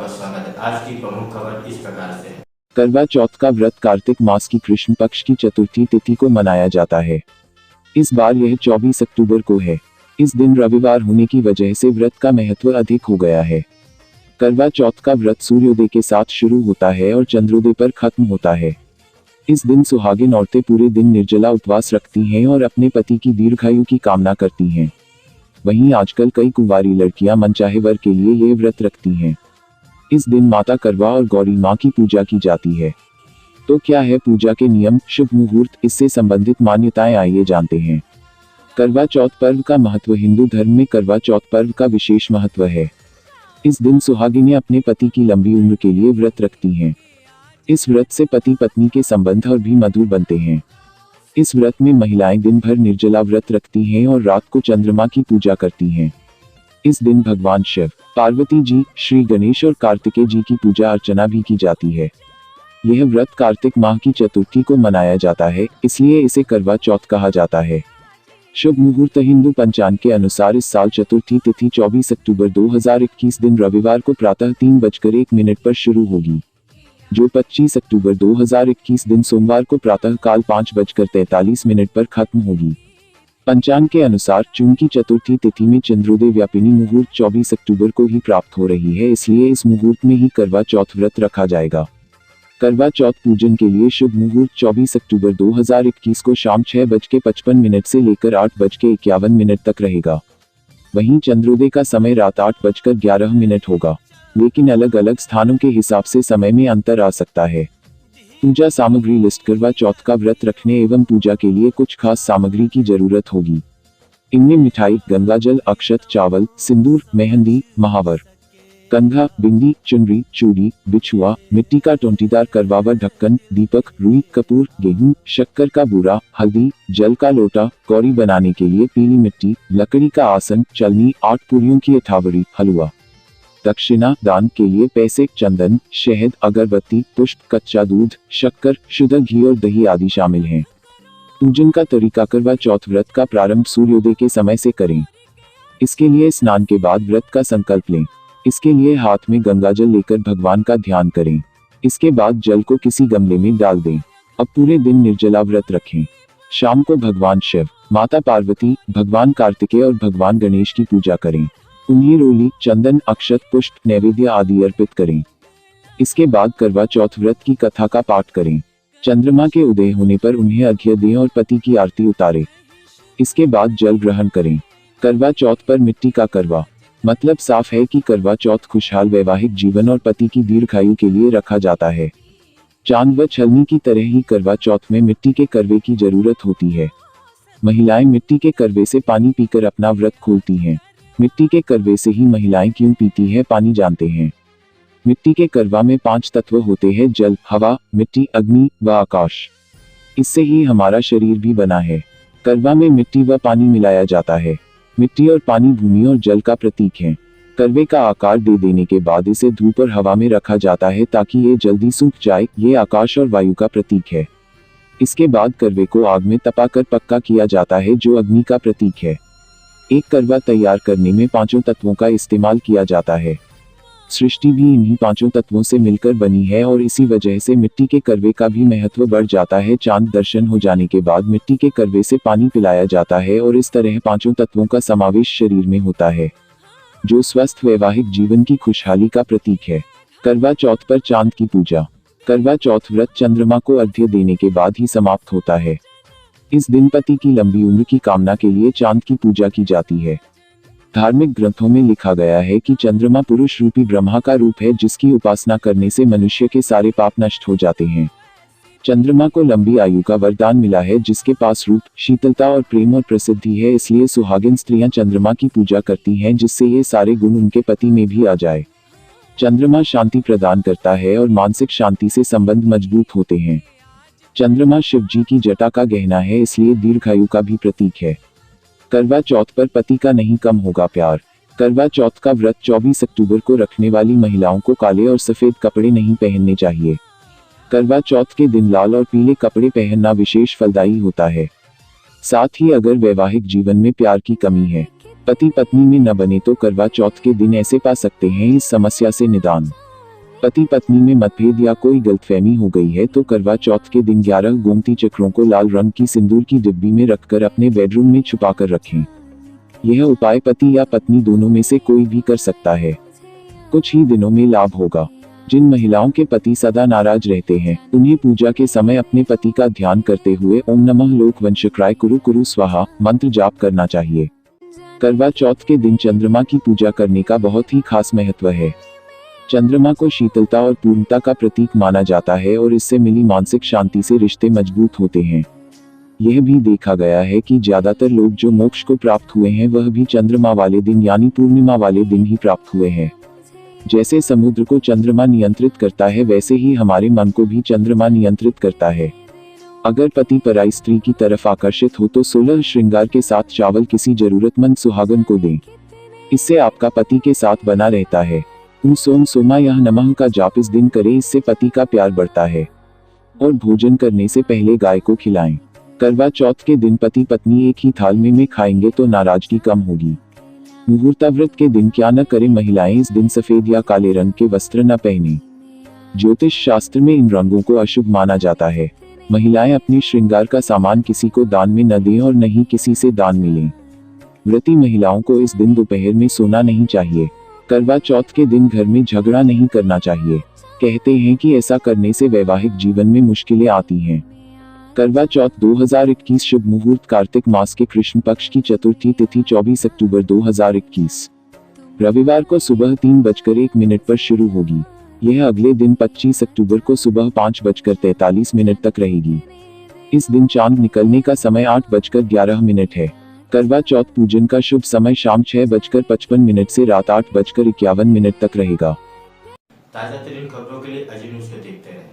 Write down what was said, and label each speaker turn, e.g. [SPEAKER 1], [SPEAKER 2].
[SPEAKER 1] आपका स्वागत है। आज की प्रमुख खबर इस प्रकार से है।
[SPEAKER 2] करवा चौथ का व्रत कार्तिक मास की कृष्ण पक्ष की चतुर्थी तिथि को मनाया जाता है। इस बार यह 24 अक्टूबर को है। इस दिन रविवार होने की वजह से व्रत का महत्व अधिक हो गया है। करवा चौथ का व्रत सूर्योदय के साथ शुरू होता है और चंद्रोदय पर खत्म होता है। इस दिन सुहागिन औरतें पूरे दिन निर्जला उपवास रखती हैं और अपने पति की दीर्घायु की कामना करती हैं। वहीं आजकल कई कुंवारी लड़कियां मनचाहे वर के लिए ये व्रत रखती हैं। इस दिन माता करवा और गौरी माँ की पूजा की जाती है। तो क्या है पूजा के नियम, शुभ मुहूर्त, इससे संबंधित मान्यताएं, आइए जानते हैं। करवा चौथ पर्व का महत्व। हिंदू धर्म में करवा चौथ पर्व का विशेष महत्व है। इस दिन सुहागिनें अपने पति की लंबी उम्र के लिए व्रत रखती हैं। इस व्रत से पति पत्नी के संबंध और भी मधुर बनते हैं। इस व्रत में महिलाएं दिन भर निर्जला व्रत रखती हैं और रात को चंद्रमा की पूजा करती हैं। इस दिन भगवान शिव, पार्वती जी, श्री गणेश और कार्तिकेय जी की पूजा अर्चना भी की जाती है। यह व्रत कार्तिक माह की चतुर्थी को मनाया जाता है, इसलिए इसे करवा चौथ कहा जाता है। शुभ मुहूर्त। हिंदू पंचांग के अनुसार इस साल चतुर्थी तिथि 24 अक्टूबर 2021 दिन रविवार को प्रातः 3:01 पर शुरू होगी, जो 25 अक्टूबर 2021 दिन सोमवार को प्रातः काल 5:43 पर खत्म होगी। पंचांग के अनुसार चूंकि चतुर्थी तिथि में चंद्रोदय व्यापिनी मुहूर्त 24 अक्टूबर को ही प्राप्त हो रही है, इसलिए इस मुहूर्त में ही करवा चौथ व्रत रखा जाएगा। करवा चौथ पूजन के लिए शुभ मुहूर्त 24 अक्टूबर 2021 को शाम 6:55 से लेकर 8:51 तक रहेगा। वहीं चंद्रोदय का समय रात 8:11 होगा, लेकिन अलग अलग स्थानों के हिसाब से समय में अंतर आ सकता है। पूजा सामग्री लिस्ट। करवा चौथ का व्रत रखने एवं पूजा के लिए कुछ खास सामग्री की जरूरत होगी। इनमें मिठाई, गंगाजल, अक्षत, चावल, सिंदूर, मेहंदी, महावर, कंघा, बिंदी, चुनरी, चूड़ी, बिछुआ, मिट्टी का टोंटीदार करवावा ढक्कन, दीपक, रुई, कपूर, गेहूं, शक्कर का बूरा, हल्दी, जल का लोटा, कौड़ी बनाने के लिए पीली मिट्टी, लकड़ी का आसन, चलनी, 8 पूरियों की अठावरी, हलवा। दक्षिणा दान के लिए पैसे, चंदन, शहद, अगरबत्ती, पुष्प, कच्चा दूध, शक्कर, शुद्ध घी और दही आदि शामिल हैं। पूजन का तरीका। करवा चौथ व्रत का प्रारंभ सूर्योदय के समय से करें। इसके लिए स्नान के बाद व्रत का संकल्प लें। इसके लिए हाथ में गंगाजल लेकर भगवान का ध्यान करें। इसके बाद जल को किसी गमले में डाल दें। अब पूरे दिन निर्जला व्रत रखें। शाम को भगवान शिव, माता पार्वती, भगवान कार्तिकेय और भगवान गणेश की पूजा करें। उन्हें रोली, चंदन, अक्षत, पुष्प, नैवेद्य आदि अर्पित करें। इसके बाद करवा चौथ व्रत की कथा का पाठ करें। चंद्रमा के उदय होने पर उन्हें अर्घ्य दें और पति की आरती उतारें। इसके बाद जल ग्रहण करें। करवा चौथ पर मिट्टी का करवा, मतलब साफ है कि करवा चौथ खुशहाल वैवाहिक जीवन और पति की दीर्घायु के लिए रखा जाता है। चांद व छलनी की तरह ही करवा चौथ में मिट्टी के करवे की जरूरत होती है। महिलाएं मिट्टी के करवे से पानी पीकर अपना व्रत खोलती हैं। मिट्टी के करवे से ही महिलाएं क्यों पीती है पानी, जानते हैं। मिट्टी के करवा में 5 तत्व होते हैं: जल, हवा, मिट्टी, अग्नि व आकाश। इससे ही हमारा शरीर भी बना है। करवा में मिट्टी व पानी मिलाया जाता है। मिट्टी और पानी भूमि और जल का प्रतीक है। करवे का आकार दे देने के बाद इसे धूप और हवा में रखा जाता है ताकि ये जल्दी सूख जाए। ये आकाश और वायु का प्रतीक है। इसके बाद करवे को आग में तपाकर पक्का किया जाता है, जो अग्नि का प्रतीक है। एक करवा तैयार करने में 5 तत्वों का इस्तेमाल किया जाता है। सृष्टि भी इन्हीं 5 तत्वों से मिलकर बनी है और इसी वजह से मिट्टी के करवे का भी महत्व बढ़ जाता है। चांद दर्शन हो जाने के बाद मिट्टी के करवे से पानी पिलाया जाता है और इस तरह 5 तत्वों का समावेश शरीर में होता है, जो स्वस्थ वैवाहिक जीवन की खुशहाली का प्रतीक है। करवा चौथ पर चांद की पूजा। करवा चौथ व्रत चंद्रमा को अर्घ्य देने के बाद ही समाप्त होता है। इस दिन पति की लंबी उम्र की कामना के लिए चांद की पूजा की जाती है। धार्मिक ग्रंथों में लिखा गया है कि चंद्रमा पुरुष रूपी ब्रह्मा का रूप है, जिसकी उपासना करने से मनुष्य के सारे पाप नष्ट हो जाते हैं। चंद्रमा को लंबी आयु का वरदान मिला है, जिसके पास रूप, शीतलता और प्रेम और प्रसिद्धि है। इसलिए सुहागिन स्त्रियां चंद्रमा की पूजा करती हैं, जिससे ये सारे गुण उनके पति में भी आ जाए। चंद्रमा शांति प्रदान करता है और मानसिक शांति से संबंध मजबूत होते हैं। चंद्रमा शिव जी की जटा का गहना है, इसलिए दीर्घायु का भी प्रतीक है। करवा चौथ पर पति का नहीं कम होगा प्यार। करवा चौथ का व्रत 24 अक्टूबर को रखने वाली महिलाओं को काले और सफेद कपड़े नहीं पहनने चाहिए। करवा चौथ के दिन लाल और पीले कपड़े पहनना विशेष फलदायी होता है। साथ ही अगर वैवाहिक जीवन में प्यार की कमी है, पति पत्नी में न बने, तो करवा चौथ के दिन ऐसे पा सकते हैं इस समस्या से निदान। पति पत्नी में मतभेद या कोई गलतफहमी हो गई है तो करवा चौथ के दिन 11 गोमती चक्रों को लाल रंग की सिंदूर की डिब्बी में रखकर अपने बेडरूम में छुपा कर रखें। यह उपाय पति या पत्नी दोनों में से कोई भी कर सकता है। कुछ ही दिनों में लाभ होगा। जिन महिलाओं के पति सदा नाराज रहते हैं उन्हें पूजा के समय अपने पति का ध्यान करते हुए ओम नमः लोकवंशक्राय कुरु कुरु स्वाहा मंत्र जाप करना चाहिए। करवा चौथ के दिन चंद्रमा की पूजा करने का बहुत ही खास महत्व है। चंद्रमा को शीतलता और पूर्णता का प्रतीक माना जाता है और इससे मिली मानसिक शांति से रिश्ते मजबूत होते हैं। यह भी देखा गया है कि ज्यादातर लोग जो मोक्ष को प्राप्त हुए हैं वह भी चंद्रमा वाले दिन यानी पूर्णिमा वाले दिन ही प्राप्त हुए हैं। जैसे समुद्र को चंद्रमा नियंत्रित करता है वैसे ही हमारे मन को भी चंद्रमा नियंत्रित करता है। अगर पति पराई स्त्री की तरफ आकर्षित हो तो 16 श्रृंगार के साथ चावल किसी जरूरतमंद सुहागन को दें। इससे आपका पति के साथ बना रहता है। सोम सोमा यह नमः का जाप इस दिन करें, इससे पति का प्यार बढ़ता है। और भोजन करने से पहले गाय को खिलाएं। करवा चौथ के दिन पति पत्नी एक ही थाल में खाएंगे तो नाराजगी कम होगी। मुहूर्ताव्रत के दिन क्या न करें, महिलाएं इस दिन सफेद या काले रंग के वस्त्र न पहने। ज्योतिष शास्त्र में इन रंगों को अशुभ माना जाता है। महिलाएं अपनी श्रृंगार का सामान किसी को दान में न दें और न ही किसी से दान में लें। व्रती महिलाओं को इस दिन दोपहर में सोना नहीं चाहिए। करवा चौथ के दिन घर में झगड़ा नहीं करना चाहिए। कहते हैं कि ऐसा करने से वैवाहिक जीवन में मुश्किलें आती हैं। करवा चौथ 2021 शुभ मुहूर्त कार्तिक मास के कृष्ण पक्ष की चतुर्थी तिथि 24 अक्टूबर 2021 रविवार को सुबह 3:01 पर शुरू होगी। यह अगले दिन 25 अक्टूबर को सुबह 5:43 तक रहेगी। इस दिन चांद निकलने का समय 8:11 है। करवा चौथ पूजन का शुभ समय शाम 6:55 से रात 8:51 तक रहेगा।
[SPEAKER 1] ताज़ा तरीन खबरों के लिए अजी न्यूज़ को देखते रहें।